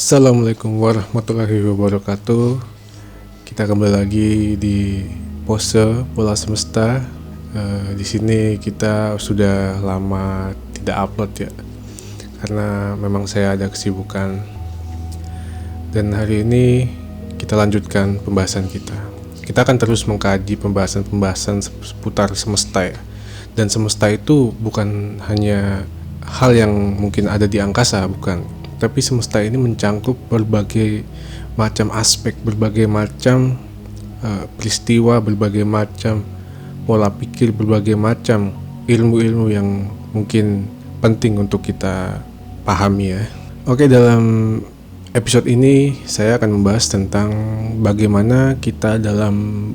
Assalamualaikum warahmatullahi wabarakatuh. Kita kembali lagi di pose bola semesta. Di sini kita sudah lama tidak upload ya, karena memang saya ada kesibukan. Dan hari ini kita lanjutkan pembahasan kita. Kita akan terus mengkaji pembahasan-pembahasan seputar semesta ya. Dan semesta itu bukan hanya hal yang mungkin ada di angkasa, bukan. Tapi semesta ini mencangkup berbagai macam aspek, berbagai macam peristiwa, berbagai macam pola pikir, berbagai macam ilmu-ilmu yang mungkin penting untuk kita pahami ya. Oke, dalam episode ini saya akan membahas tentang bagaimana kita dalam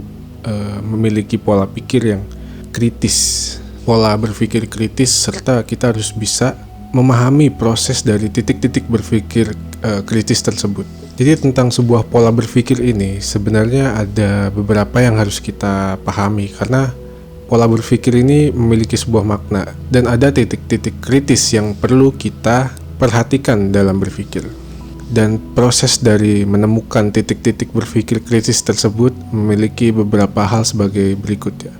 memiliki pola pikir yang kritis, pola berpikir kritis, serta kita harus bisa memahami proses dari titik-titik berpikir kritis tersebut. Jadi tentang sebuah pola berpikir ini sebenarnya ada beberapa yang harus kita pahami, karena pola berpikir ini memiliki sebuah makna dan ada titik-titik kritis yang perlu kita perhatikan dalam berpikir. Dan proses dari menemukan titik-titik berpikir kritis tersebut memiliki beberapa hal sebagai berikut ya.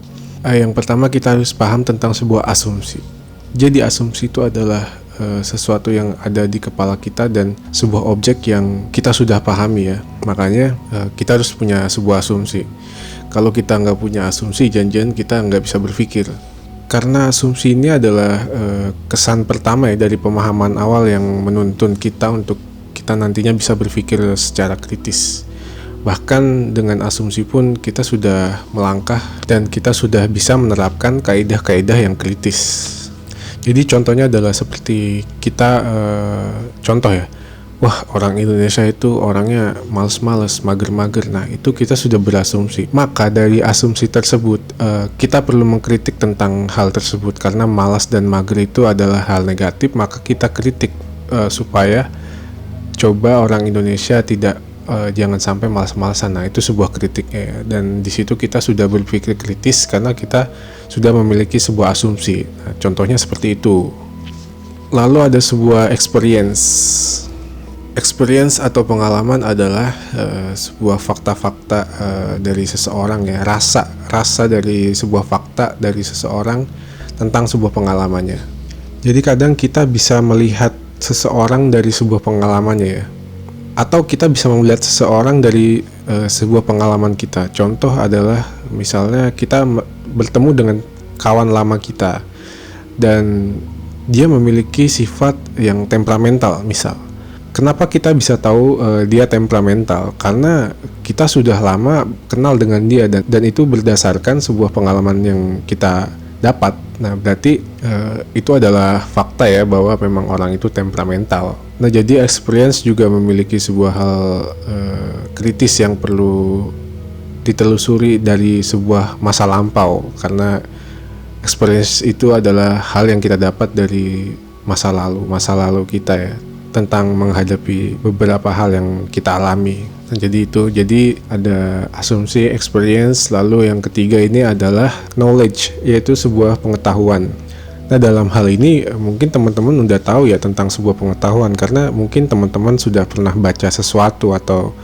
Yang pertama, kita harus paham tentang sebuah asumsi. Jadi asumsi itu adalah sesuatu yang ada di kepala kita dan sebuah objek yang kita sudah pahami ya. Makanya kita harus punya sebuah asumsi. Kalau kita nggak punya asumsi, janjian kita nggak bisa berpikir. Karena asumsi ini adalah kesan pertama ya dari pemahaman awal yang menuntun kita untuk kita nantinya bisa berpikir secara kritis. Bahkan dengan asumsi pun kita sudah melangkah dan kita sudah bisa menerapkan kaidah-kaidah yang kritis. Jadi contohnya adalah seperti kita contoh ya, wah orang Indonesia itu orangnya males-males, mager-mager. Nah itu kita sudah berasumsi. Maka dari asumsi tersebut kita perlu mengkritik tentang hal tersebut, karena malas dan mager itu adalah hal negatif. Maka kita kritik supaya coba orang Indonesia tidak jangan sampai malas-malasan. Nah itu sebuah kritiknya ya. Dan di situ kita sudah berpikir kritis karena kita sudah memiliki sebuah asumsi. Nah, contohnya seperti itu. Lalu ada sebuah experience atau pengalaman adalah sebuah fakta-fakta dari seseorang ya, rasa dari sebuah fakta dari seseorang tentang sebuah pengalamannya. Jadi kadang kita bisa melihat seseorang dari sebuah pengalamannya ya, atau kita bisa melihat seseorang dari sebuah pengalaman kita. Contoh adalah misalnya kita bertemu dengan kawan lama kita dan dia memiliki sifat yang temperamental misal. Kenapa kita bisa tahu dia temperamental? Karena kita sudah lama kenal dengan dia dan itu berdasarkan sebuah pengalaman yang kita dapat. Nah berarti itu adalah fakta ya, bahwa memang orang itu temperamental. Nah jadi experience juga memiliki sebuah hal kritis yang perlu ditelusuri dari sebuah masa lampau, karena experience itu adalah hal yang kita dapat dari masa lalu kita ya, tentang menghadapi beberapa hal yang kita alami. Nah, jadi ada asumsi, experience, lalu yang ketiga ini adalah knowledge, yaitu sebuah pengetahuan. Nah dalam hal ini mungkin teman-teman udah tahu ya tentang sebuah pengetahuan, karena mungkin teman-teman sudah pernah baca sesuatu atau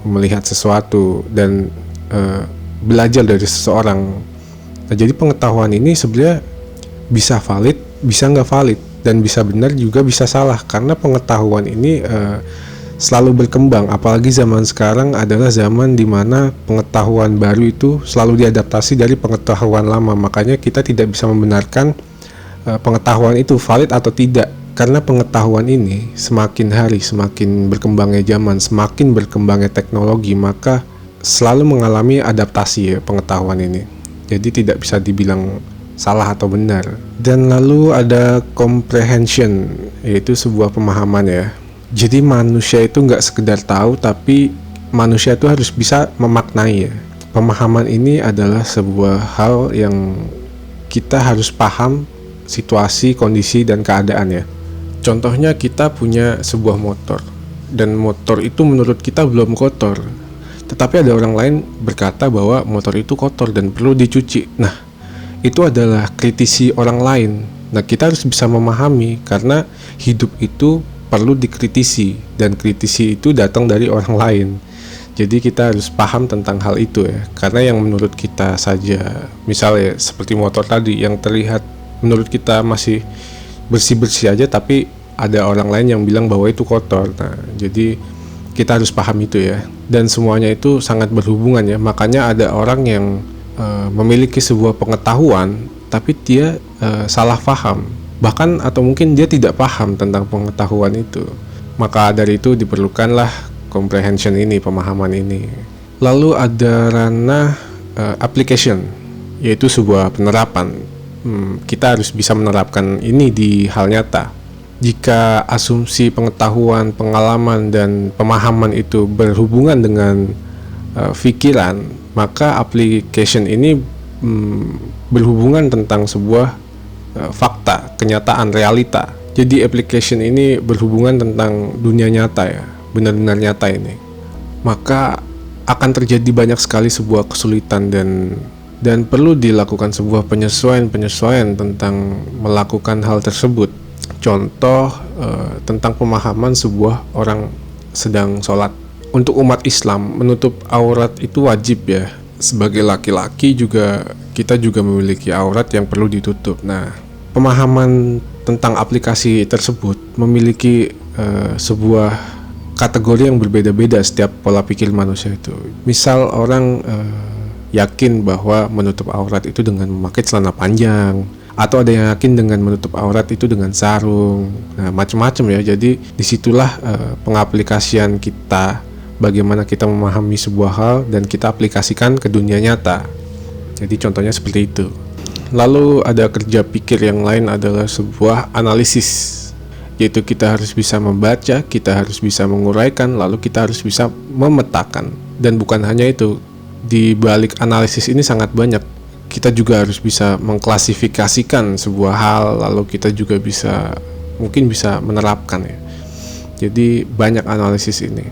melihat sesuatu dan belajar dari seseorang. Nah jadi pengetahuan ini sebenarnya bisa valid, bisa nggak valid, dan bisa benar juga bisa salah, karena pengetahuan ini selalu berkembang. Apalagi zaman sekarang adalah zaman dimana pengetahuan baru itu selalu diadaptasi dari pengetahuan lama. Makanya kita tidak bisa membenarkan pengetahuan itu valid atau tidak, karena pengetahuan ini semakin hari semakin berkembangnya zaman, semakin berkembangnya teknologi, maka selalu mengalami adaptasi ya pengetahuan ini. Jadi tidak bisa dibilang salah atau benar. Dan lalu ada comprehension, yaitu sebuah pemahaman ya. Jadi manusia itu nggak sekedar tahu, tapi manusia itu harus bisa memaknai ya. Pemahaman ini adalah sebuah hal yang kita harus paham situasi, kondisi, dan keadaan ya. Contohnya kita punya sebuah motor, dan motor itu menurut kita belum kotor, tetapi ada orang lain berkata bahwa motor itu kotor dan perlu dicuci. Nah itu adalah kritisi orang lain. Nah kita harus bisa memahami, karena hidup itu perlu dikritisi, dan kritisi itu datang dari orang lain. Jadi kita harus paham tentang hal itu ya, karena yang menurut kita saja, misalnya seperti motor tadi yang terlihat menurut kita masih bersih-bersih aja, tapi ada orang lain yang bilang bahwa itu kotor. Nah, jadi kita harus paham itu ya, dan semuanya itu sangat berhubungan ya. Makanya ada orang yang memiliki sebuah pengetahuan tapi dia salah paham, bahkan atau mungkin dia tidak paham tentang pengetahuan itu. Maka dari itu diperlukanlah comprehension ini, pemahaman ini. Lalu ada ranah application, yaitu sebuah penerapan. Kita harus bisa menerapkan ini di hal nyata. Jika asumsi pengetahuan, pengalaman, dan pemahaman itu berhubungan dengan pikiran, maka application ini berhubungan tentang sebuah fakta, kenyataan, realita. Jadi application ini berhubungan tentang dunia nyata ya, benar-benar nyata ini. Maka akan terjadi banyak sekali sebuah kesulitan dan perlu dilakukan sebuah penyesuaian tentang melakukan hal tersebut. Contoh tentang pemahaman sebuah orang sedang sholat. Untuk umat Islam, menutup aurat itu wajib ya. Sebagai laki-laki kita juga memiliki aurat yang perlu ditutup. Nah, pemahaman tentang aplikasi tersebut memiliki sebuah kategori yang berbeda-beda setiap pola pikir manusia itu. Misal orang yakin bahwa menutup aurat itu dengan memakai celana panjang, atau ada yang yakin dengan menutup aurat itu dengan sarung. Nah, macam-macam ya. Jadi disitulah pengaplikasian kita, bagaimana kita memahami sebuah hal dan kita aplikasikan ke dunia nyata. Jadi contohnya seperti itu. Lalu ada kerja pikir yang lain adalah sebuah analisis, yaitu kita harus bisa membaca, kita harus bisa menguraikan, lalu kita harus bisa memetakan. Dan bukan hanya itu, di balik analisis ini sangat banyak. Kita juga harus bisa mengklasifikasikan sebuah hal, lalu kita juga mungkin bisa menerapkan ya. Jadi banyak analisis ini.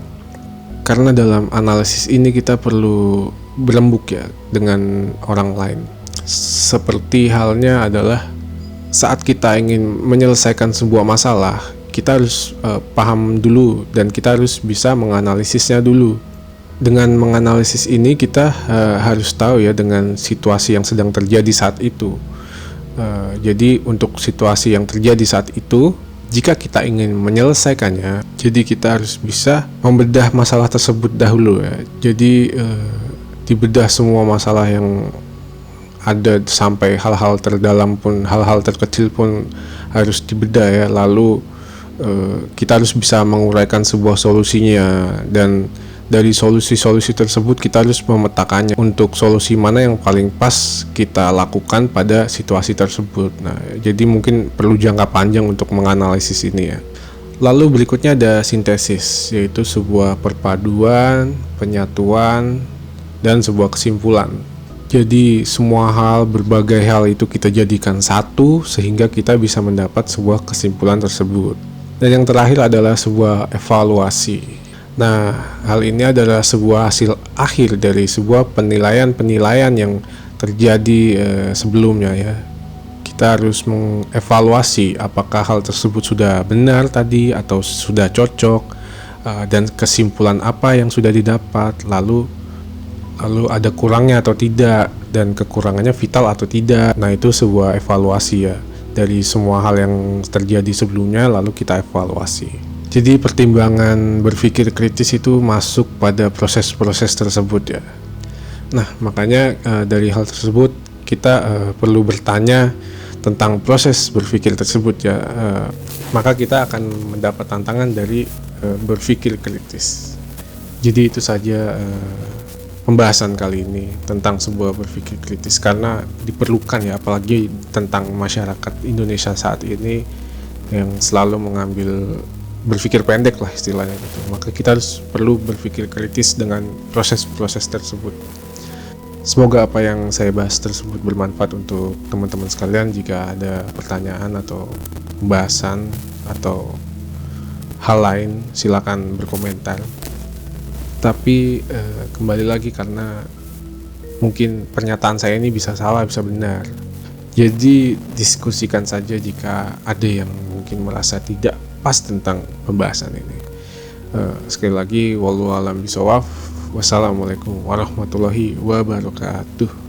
Karena dalam analisis ini kita perlu berembuk ya dengan orang lain. Seperti halnya adalah saat kita ingin menyelesaikan sebuah masalah, kita harus paham dulu dan kita harus bisa menganalisisnya dulu. Dengan menganalisis ini kita harus tahu ya dengan situasi yang sedang terjadi saat itu. Jadi untuk situasi yang terjadi saat itu, jika kita ingin menyelesaikannya, jadi kita harus bisa membedah masalah tersebut dahulu ya. Jadi dibedah semua masalah yang ada sampai hal-hal terdalam pun, hal-hal terkecil pun harus dibedah ya. Lalu kita harus bisa menguraikan sebuah solusinya, dan dari solusi-solusi tersebut kita harus memetakannya untuk solusi mana yang paling pas kita lakukan pada situasi tersebut. Nah, jadi mungkin perlu jangka panjang untuk menganalisis ini ya. Lalu berikutnya ada sintesis, yaitu sebuah perpaduan, penyatuan, dan sebuah kesimpulan. Jadi semua hal, berbagai hal itu kita jadikan satu sehingga kita bisa mendapat sebuah kesimpulan tersebut. Dan yang terakhir adalah sebuah evaluasi. Nah, hal ini adalah sebuah hasil akhir dari sebuah penilaian yang terjadi sebelumnya ya. Kita harus mengevaluasi apakah hal tersebut sudah benar tadi atau sudah cocok, dan kesimpulan apa yang sudah didapat, lalu ada kurangnya atau tidak, dan kekurangannya vital atau tidak. Nah, itu sebuah evaluasi ya dari semua hal yang terjadi sebelumnya, lalu kita evaluasi. Jadi pertimbangan berpikir kritis itu masuk pada proses-proses tersebut ya. Nah, makanya dari hal tersebut kita perlu bertanya tentang proses berpikir tersebut ya. Maka kita akan mendapat tantangan dari berpikir kritis. Jadi itu saja pembahasan kali ini tentang sebuah berpikir kritis, karena diperlukan ya, apalagi tentang masyarakat Indonesia saat ini yang selalu mengambil berpikir pendek lah istilahnya gitu. Maka kita harus perlu berpikir kritis dengan proses-proses tersebut. Semoga apa yang saya bahas tersebut bermanfaat untuk teman-teman sekalian. Jika ada pertanyaan atau pembahasan atau hal lain, silakan berkomentar. Tapi kembali lagi, karena mungkin pernyataan saya ini bisa salah, bisa benar. Jadi diskusikan saja jika ada yang mungkin merasa tidak pas tentang pembahasan ini. Sekali lagi wallahu a'lam bishawab. Wassalamualaikum warahmatullahi wabarakatuh.